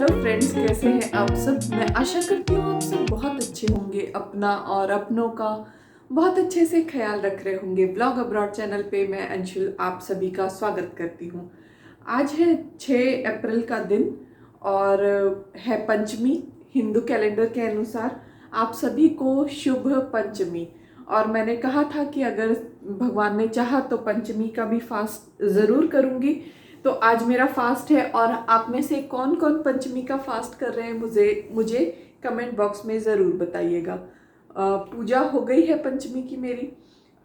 Hello friends, कैसे हैं आप सब। मैं आशा करती हूँ आप सब बहुत अच्छे होंगे, अपना और अपनों का बहुत अच्छे से ख्याल रख रहे होंगे। ब्लॉग अब्रॉड चैनल पे मैं अंशुल आप सभी का स्वागत करती हूँ। आज है 6 अप्रैल का दिन और है पंचमी। हिंदू कैलेंडर के अनुसार आप सभी को शुभ पंचमी। और मैंने कहा था कि अगर भगवान ने चाहा तो पंचमी का भी फास्ट ज़रूर करूँगी। तो आज मेरा फास्ट है और आप में से कौन कौन पंचमी का फास्ट कर रहे हैं मुझे मुझे कमेंट बॉक्स में ज़रूर बताइएगा। पूजा हो गई है पंचमी की मेरी।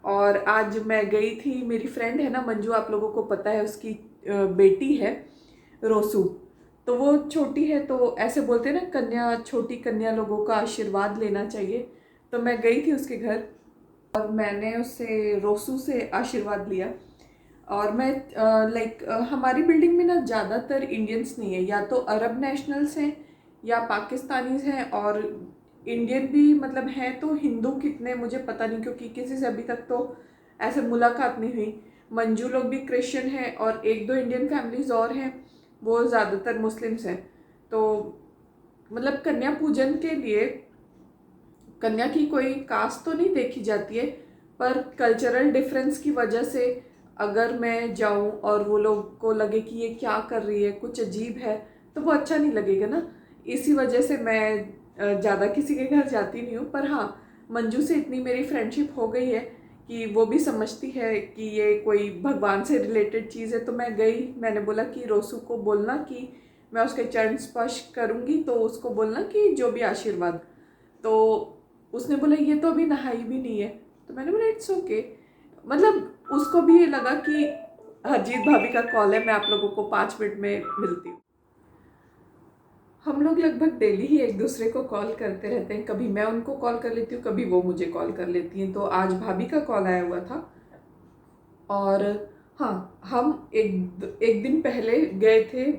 और आज मैं गई थी, मेरी फ्रेंड है ना मंजू, आप लोगों को पता है, उसकी बेटी है रोसू। तो वो छोटी है तो ऐसे बोलते हैं ना, कन्या, छोटी कन्या लोगों का आशीर्वाद लेना चाहिए। तो मैं गई थी उसके घर और मैंने उससे, रोसू से आशीर्वाद लिया। और मैं हमारी बिल्डिंग में ना ज़्यादातर इंडियंस नहीं है, या तो अरब नेशनल्स हैं या पाकिस्तानीज हैं, और इंडियन भी मतलब हैं। तो हिंदू कितने मुझे पता नहीं, क्योंकि किसी से अभी तक तो ऐसे मुलाकात नहीं हुई। मंजू लोग भी क्रिश्चियन हैं और एक दो इंडियन फैमिलीज और हैं, वो ज़्यादातर मुस्लिम्स हैं। तो मतलब कन्या पूजन के लिए कन्या की कोई कास्ट तो नहीं देखी जाती है, पर कल्चरल डिफरेंस की वजह से अगर मैं जाऊं और वो लोग को लगे कि ये क्या कर रही है, कुछ अजीब है, तो वो अच्छा नहीं लगेगा ना। इसी वजह से मैं ज़्यादा किसी के घर जाती नहीं हूँ। पर हाँ, मंजू से इतनी मेरी फ्रेंडशिप हो गई है कि वो भी समझती है कि ये कोई भगवान से रिलेटेड चीज़ है। तो मैं गई, मैंने बोला कि रोसू को बोलना कि मैं उसके चरण स्पर्श करूँगी, तो उसको बोलना कि जो भी आशीर्वाद। तो उसने बोला ये तो अभी नहाई भी नहीं है। तो मैंने बोला इट्स ओके। मतलब उसको भी ये लगा कि हरजीत भाभी का कॉल है, मैं आप लोगों को 5 मिनट में मिलती हूँ। हम लोग लगभग डेली ही एक दूसरे को कॉल करते रहते हैं, कभी मैं उनको कॉल कर लेती हूँ, कभी वो मुझे कॉल कर लेती हैं। तो आज भाभी का कॉल आया हुआ था। और हाँ, हम एक दिन पहले गए थे।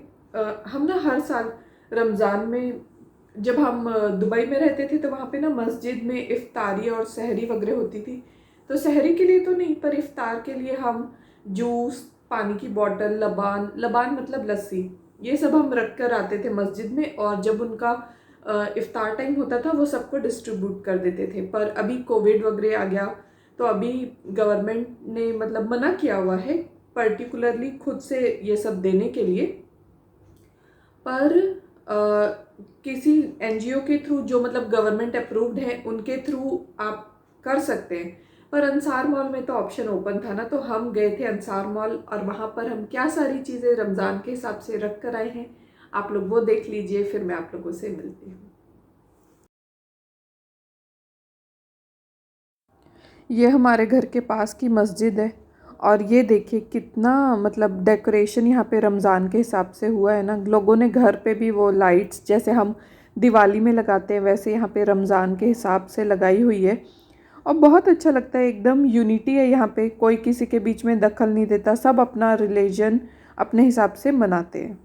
हम ना हर साल रमज़ान में, जब हम दुबई में रहते थे, तो वहाँ पे ना मस्जिद में इफ्तारी और सहरी वगैरह होती थी। तो सहरी के लिए तो नहीं, पर इफ्तार के लिए हम जूस, पानी की बोतल, लबान, लबान मतलब लस्सी, ये सब हम रख कर आते थे मस्जिद में। और जब उनका इफ्तार टाइम होता था वो सबको डिस्ट्रीब्यूट कर देते थे। पर अभी कोविड वगैरह आ गया, तो अभी गवर्नमेंट ने मतलब मना किया हुआ है पर्टिकुलरली खुद से ये सब देने के लिए। पर किसी एनजीओ के थ्रू, जो मतलब गवर्नमेंट अप्रूव्ड है, उनके थ्रू आप कर सकते हैं। पर अंसार मॉल में तो ऑप्शन ओपन था ना, तो हम गए थे अंसार मॉल, और वहाँ पर हम क्या सारी चीज़ें रमज़ान के हिसाब से रख कर आए हैं, आप लोग वो देख लीजिए, फिर मैं आप लोगों से मिलती हूँ। ये हमारे घर के पास की मस्जिद है, और ये देखिए कितना मतलब डेकोरेशन यहाँ पे रमज़ान के हिसाब से हुआ है ना। लोगों ने घर पे भी वो लाइट्स जैसे हम दिवाली में लगाते हैं, वैसे यहाँ पे रमज़ान के हिसाब से लगाई हुई है। और बहुत अच्छा लगता है, एकदम यूनिटी है यहाँ पे, कोई किसी के बीच में दखल नहीं देता, सब अपना रिलीजन अपने हिसाब से मनाते हैं।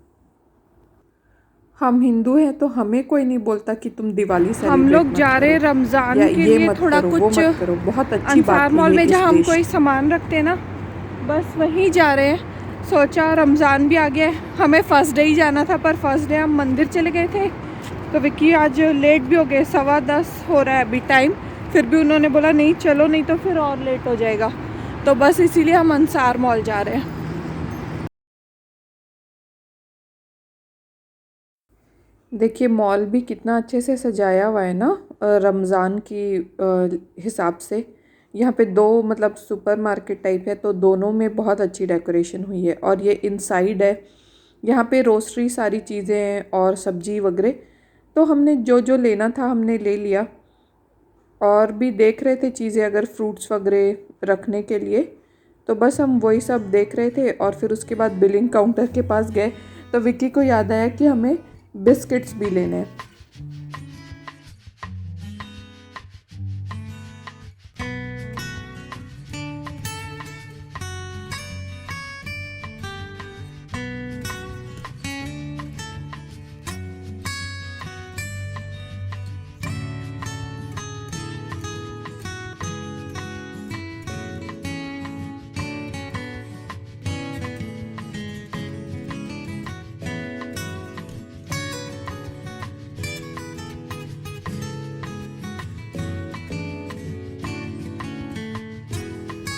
हम हिंदू हैं तो हमें कोई नहीं बोलता कि तुम दिवाली हम सेलिब्रेट लोग मत जा रहे करो, हैं रमज़ान या के ये लिए मत थोड़ा करो, वो कुछ मत करो। बहुत अच्छी अंसार बात है मॉल ये में इस जहाँ हम देश। कोई सामान रखते हैं ना, बस वहीं जा रहे हैं। सोचा रमज़ान भी आ गया है, हमें फ़र्स्ट डे ही जाना था, पर फर्स्ट डे हम मंदिर चले गए थे। तो विक्की आज लेट भी हो गए, 10:15 हो रहा है अभी टाइम। फिर भी उन्होंने बोला नहीं चलो, नहीं तो फिर और लेट हो जाएगा। तो बस इसीलिए हम अंसार मॉल जा रहे हैं। देखिए मॉल भी कितना अच्छे से सजाया हुआ है ना, रमज़ान की हिसाब से। यहाँ पे दो मतलब सुपर मार्केट टाइप है, तो दोनों में बहुत अच्छी डेकोरेशन हुई है। और ये इनसाइड है, यहाँ पे रोस्ट्री सारी चीज़ें हैं और सब्जी वगैरह। तो हमने जो जो लेना था हमने ले लिया, और भी देख रहे थे चीज़ें अगर फ्रूट्स वगैरह रखने के लिए। तो बस हम वही सब देख रहे थे, और फिर उसके बाद बिलिंग काउंटर के पास गए, तो विक्की को याद आया कि हमें बिस्किट्स भी लेने हैं।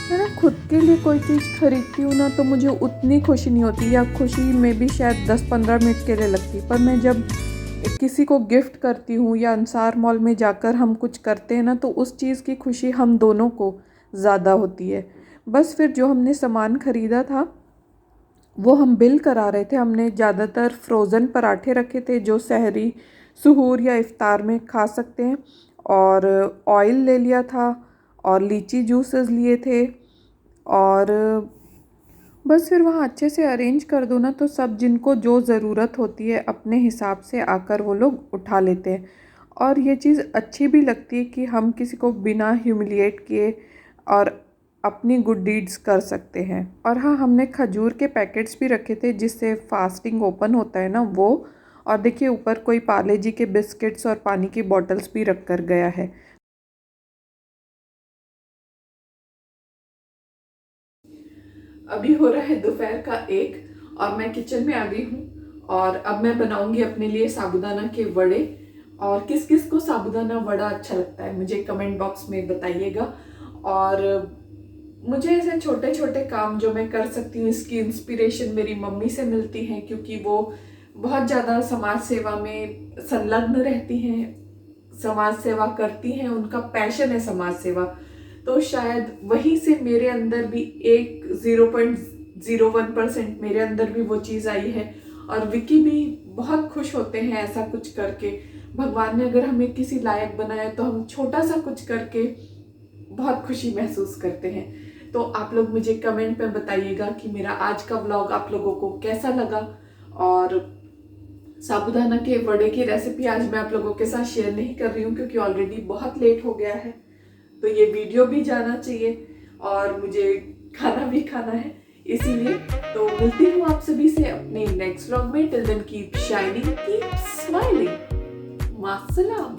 है ना, खुद के लिए कोई चीज़ खरीदती हूँ ना तो मुझे उतनी खुशी नहीं होती, या खुशी में भी शायद 10-15 मिनट के लिए लगती, पर मैं जब किसी को गिफ्ट करती हूँ या अंसार मॉल में जाकर हम कुछ करते हैं ना तो उस चीज़ की खुशी हम दोनों को ज़्यादा होती है। बस फिर जो हमने सामान ख़रीदा था वो हम बिल करा रहे थे। हमने ज़्यादातर फ्रोज़न पराठे रखे थे जो सहरी, सुहूर या इफ़्तार में खा सकते हैं, और ऑयल ले लिया था और लीची जूसेस लिए थे, और बस फिर वहाँ अच्छे से अरेंज कर दो ना तो सब जिनको जो ज़रूरत होती है अपने हिसाब से आकर वो लोग उठा लेते हैं। और ये चीज़ अच्छी भी लगती है कि हम किसी को बिना ह्यूमिलिएट किए और अपनी गुड डीड्स कर सकते हैं। और हाँ, हमने खजूर के पैकेट्स भी रखे थे जिससे फास्टिंग ओपन होता है ना वो। और देखिए ऊपर कोई पार्ले जी के बिस्किट्स और पानी की बॉटल्स भी रख कर गया है। अभी हो रहा है दोपहर का 1 और मैं किचन में आ गई हूँ और अब मैं बनाऊंगी अपने लिए साबूदाना के वड़े। और किस किस को साबूदाना वड़ा अच्छा लगता है मुझे कमेंट बॉक्स में बताइएगा। और मुझे ऐसे छोटे छोटे काम जो मैं कर सकती हूँ इसकी इंस्पिरेशन मेरी मम्मी से मिलती है, क्योंकि वो बहुत ज़्यादा समाज सेवा में संलग्न रहती हैं, समाज सेवा करती हैं, उनका पैशन है समाज सेवा। तो शायद वहीं से मेरे अंदर भी एक 0.01% मेरे अंदर भी वो चीज़ आई है। और विकी भी बहुत खुश होते हैं ऐसा कुछ करके। भगवान ने अगर हमें किसी लायक बनाया तो हम छोटा सा कुछ करके बहुत खुशी महसूस करते हैं। तो आप लोग मुझे कमेंट में बताइएगा कि मेरा आज का व्लॉग आप लोगों को कैसा लगा। और साबूदाना के वड़े की रेसिपी आज मैं आप लोगों के साथ शेयर नहीं कर रही हूँ क्योंकि ऑलरेडी बहुत लेट हो गया है, तो ये वीडियो भी जाना चाहिए और मुझे खाना भी खाना है, इसीलिए। तो मिलती हूँ आप सभी से अपने नेक्स्ट व्लॉग में। Till then keep shining, keep smiling, मास्सलामा।